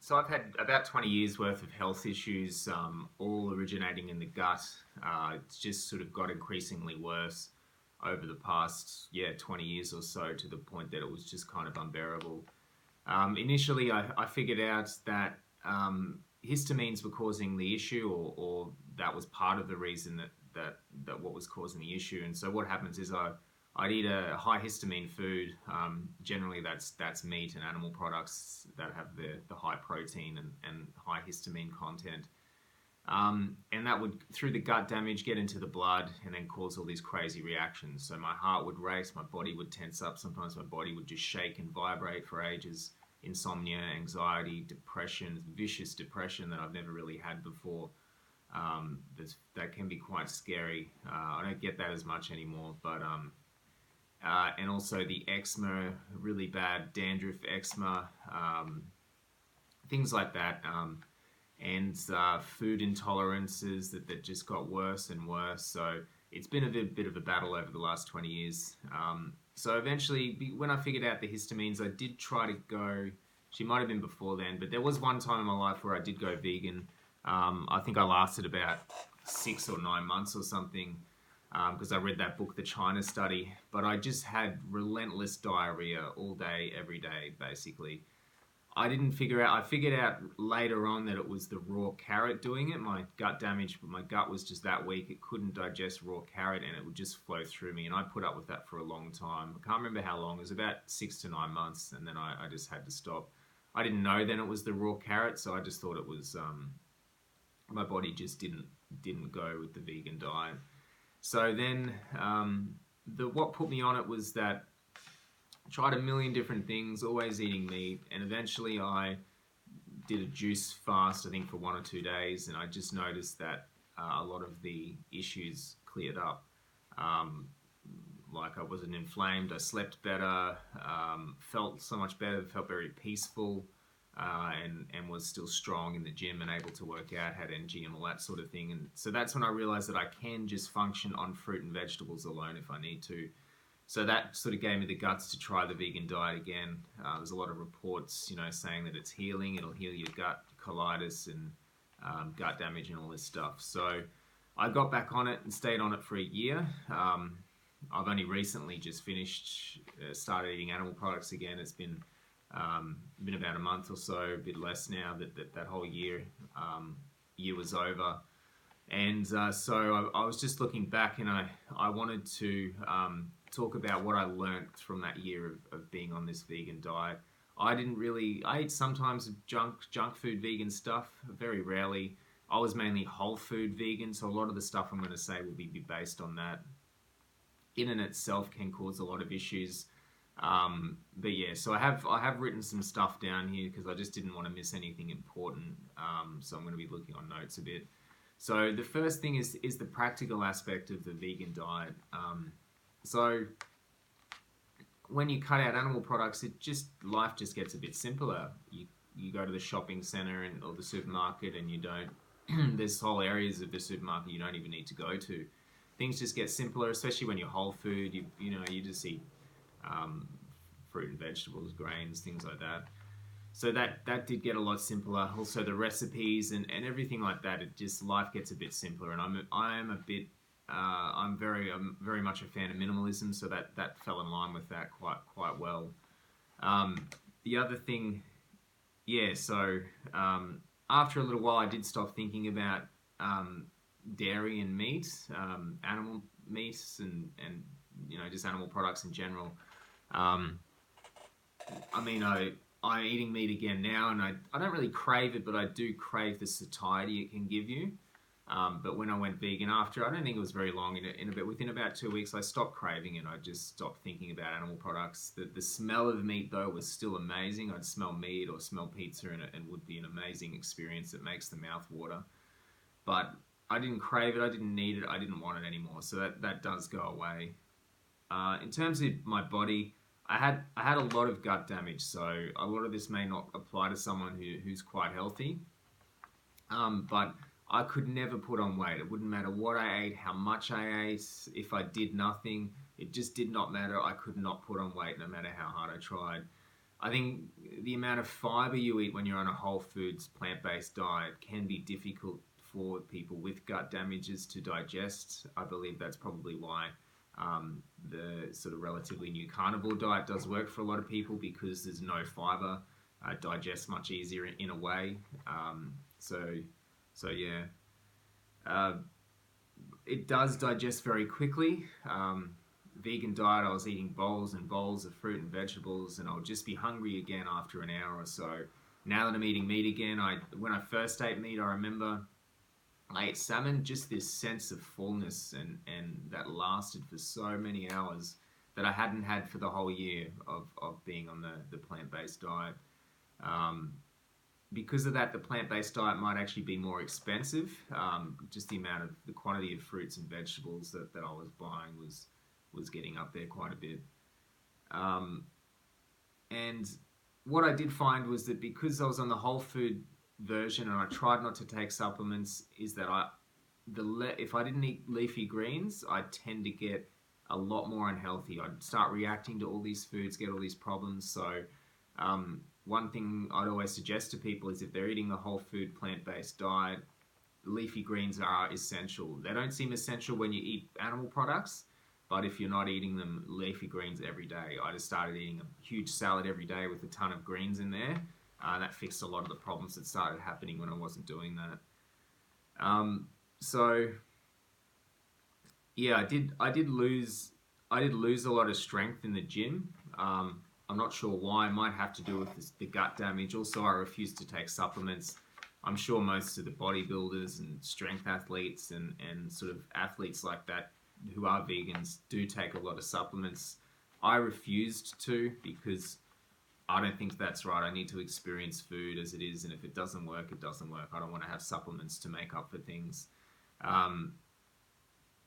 So I've had about 20 years worth of health issues, all originating in the gut. It's just sort of got increasingly worse over the past, 20 years or so, to the point that it was just kind of unbearable. Initially, I figured out that histamines were causing the issue, or that was part of the reason that what was causing the issue. And so what happens is I'd eat a high histamine food. Generally, that's meat and animal products that have the high protein and high histamine content. And that would, through the gut damage, get into the blood and then cause all these crazy reactions. So my heart would race, my body would tense up. Sometimes my body would just shake and vibrate for ages. Insomnia, anxiety, depression, vicious depression that I've never really had before. That can be quite scary. I don't get that as much anymore, but and also the eczema, really bad dandruff eczema, things like that, and food intolerances that just got worse and worse. So it's been a bit of a battle over the last 20 years. So eventually, when I figured out the histamines, I did try to go. She might have been before then, but there was one time in my life where I did go vegan. I think I lasted about 6 or 9 months or something, because I read that book, The China Study. But I just had relentless diarrhea all day, every day, basically. I figured out later on that it was the raw carrot doing it. My gut damage, my gut was just that weak. It couldn't digest raw carrot and it would just flow through me. And I put up with that for a long time. I can't remember how long. It was about 6 to 9 months. And then I just had to stop. I didn't know then it was the raw carrot. So I just thought it was, my body just didn't go with the vegan diet. So then what put me on it was that I tried a million different things, always eating meat, and eventually I did a juice fast, I think for 1 or 2 days, and I just noticed that a lot of the issues cleared up. Like I wasn't inflamed, I slept better, felt so much better, felt very peaceful, and was still strong in the gym and able to work out, had energy and all that sort of thing. And so that's when I realized that I can just function on fruit and vegetables alone if I need to. So that sort of gave me the guts to try the vegan diet again. There's a lot of reports, saying that it's healing. It'll heal your gut, colitis, and gut damage and all this stuff. So I got back on it and stayed on it for a year. I've only recently just finished, started eating animal products again. It's been about a month or so, a bit less now that whole year was over. And so I was just looking back, and I wanted to talk about what I learnt from that year of being on this vegan diet. I ate sometimes junk food vegan stuff, very rarely. I was mainly whole food vegan, so a lot of the stuff I'm going to say will be based on that. In and itself can cause a lot of issues. But yeah, so I have written some stuff down here because I just didn't want to miss anything important. So I'm going to be looking on notes a bit. So the first thing is the practical aspect of the vegan diet. So when you cut out animal products, life just gets a bit simpler. You go to the shopping center or the supermarket, and you don't. There's whole areas of the supermarket you don't even need to go to. Things just get simpler, especially when you're whole food. You just eat fruit and vegetables, grains, things like that. So that did get a lot simpler. Also the recipes and everything like that. Life gets a bit simpler, and I'm very much a fan of minimalism. So that fell in line with that quite well. The other thing, So after a little while, I did stop thinking about dairy and meat, animal meats, and just animal products in general. I'm eating meat again now, and I don't really crave it, but I do crave the satiety it can give you. But when I went vegan after, I don't think it was very long, within about 2 weeks, I stopped craving it. I just stopped thinking about animal products. The smell of meat, though, was still amazing. I'd smell meat or smell pizza, and it would be an amazing experience that makes the mouth water. But I didn't crave it, I didn't need it, I didn't want it anymore. So that does go away. In terms of my body, I had a lot of gut damage, so a lot of this may not apply to someone who's quite healthy. But I could never put on weight. It wouldn't matter what I ate, how much I ate, if I did nothing. It just did not matter. I could not put on weight no matter how hard I tried. I think the amount of fiber you eat when you're on a whole foods plant-based diet can be difficult for people with gut damages to digest. I believe that's probably why the sort of relatively new carnivore diet does work for a lot of people, because there's no fiber, digests much easier in a way. So, so yeah, uh, it does digest very quickly. Vegan diet, I was eating bowls and bowls of fruit and vegetables, and I'll just be hungry again after an hour or so. Now that I'm eating meat again, when I first ate meat, I remember I ate salmon, just this sense of fullness, and that lasted for so many hours that I hadn't had for the whole year of being on the plant-based diet. Um, because of that, the plant-based diet might actually be more expensive. Just the quantity of fruits and vegetables that I was buying was getting up there quite a bit. Um, and what I did find was that because I was on the whole food version and I tried not to take supplements, is that if I didn't eat leafy greens, I tend to get a lot more unhealthy. I'd start reacting to all these foods, get all these problems. So one thing I'd always suggest to people is if they're eating the whole food plant-based diet, leafy greens are essential. They don't seem essential when you eat animal products, but if you're not eating them, leafy greens every day. I just started eating a huge salad every day with a ton of greens in there. That fixed a lot of the problems that started happening when I wasn't doing that. So yeah, I did lose a lot of strength in the gym. I'm not sure why. It might have to do with the gut damage. Also, I refuse to take supplements. I'm sure most of the bodybuilders and strength athletes and sort of athletes like that who are vegans do take a lot of supplements. I refused to, because I don't think that's right. I need to experience food as it is, and if it doesn't work, it doesn't work. I don't want to have supplements to make up for things. Um,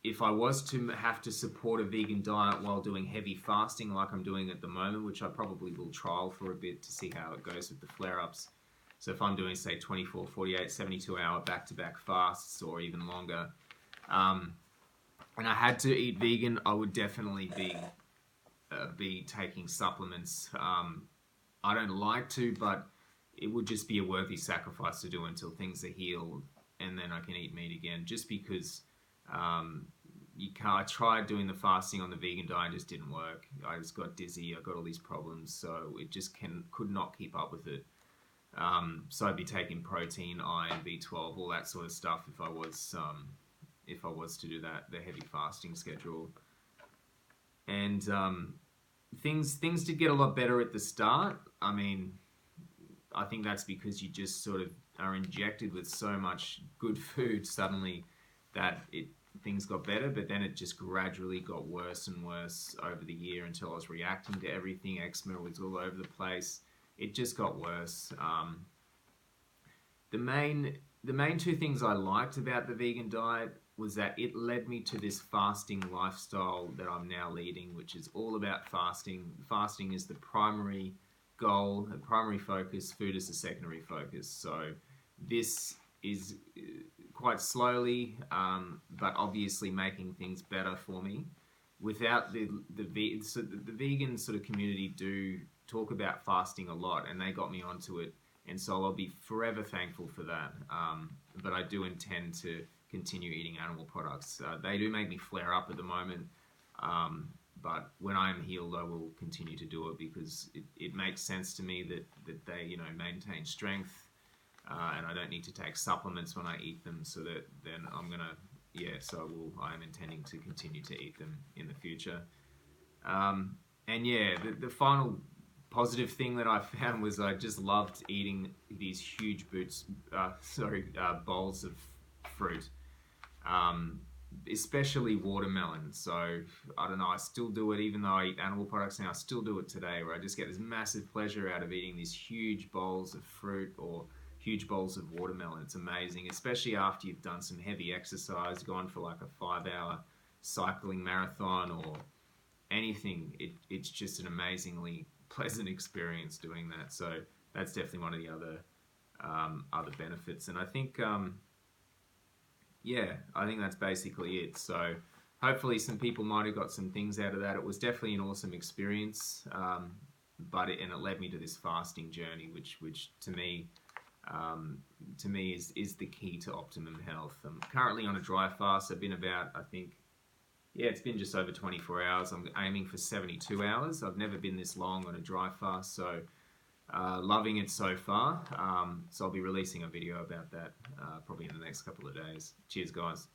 if I was to have to support a vegan diet while doing heavy fasting like I'm doing at the moment, which I probably will trial for a bit to see how it goes with the flare-ups. So if I'm doing, say, 24, 48, 72-hour back-to-back fasts or even longer, and I had to eat vegan, I would definitely be taking supplements. I don't like to, but it would just be a worthy sacrifice to do until things are healed, and then I can eat meat again. Just because I tried doing the fasting on the vegan diet, it just didn't work. I just got dizzy. I got all these problems, so it just could not keep up with it. So I'd be taking protein, iron, B12, all that sort of stuff if I was to do the heavy fasting schedule. And things did get a lot better at the start. I mean, I think that's because you just sort of are injected with so much good food suddenly that things got better, but then it just gradually got worse and worse over the year until I was reacting to everything. Eczema was all over the place. It just got worse. The main two things I liked about the vegan diet was that it led me to this fasting lifestyle that I'm now leading, which is all about fasting. Fasting is the primary goal, the primary focus. Food is the secondary focus. So this is quite slowly, but obviously making things better for me. Without the vegan sort of community do talk about fasting a lot, and they got me onto it, and so I'll be forever thankful for that. But I do intend to continue eating animal products. They do make me flare up at the moment, but when I am healed, I will continue to do it, because it makes sense to me that they maintain strength, and I don't need to take supplements when I eat them. So that then I am intending to continue to eat them in the future. And yeah, the final positive thing that I found was I just loved eating these huge bowls of fruit, especially watermelon. So I don't know, I still do it even though I eat animal products now. I still do it today, where I just get this massive pleasure out of eating these huge bowls of fruit or huge bowls of watermelon. It's amazing, especially after you've done some heavy exercise, gone for like a 5-hour cycling marathon or anything. It's just an amazingly pleasant experience doing that. So that's definitely one of the other benefits. And I think I think that's basically it. So hopefully some people might have got some things out of that. It was definitely an awesome experience. and it led me to this fasting journey, which to me is the key to optimum health. I'm currently on a dry fast. I've been about, I think, yeah, it's been just over 24 hours. I'm aiming for 72 hours. I've never been this long on a dry fast, so loving it so far. So I'll be releasing a video about that probably in the next couple of days. Cheers, guys.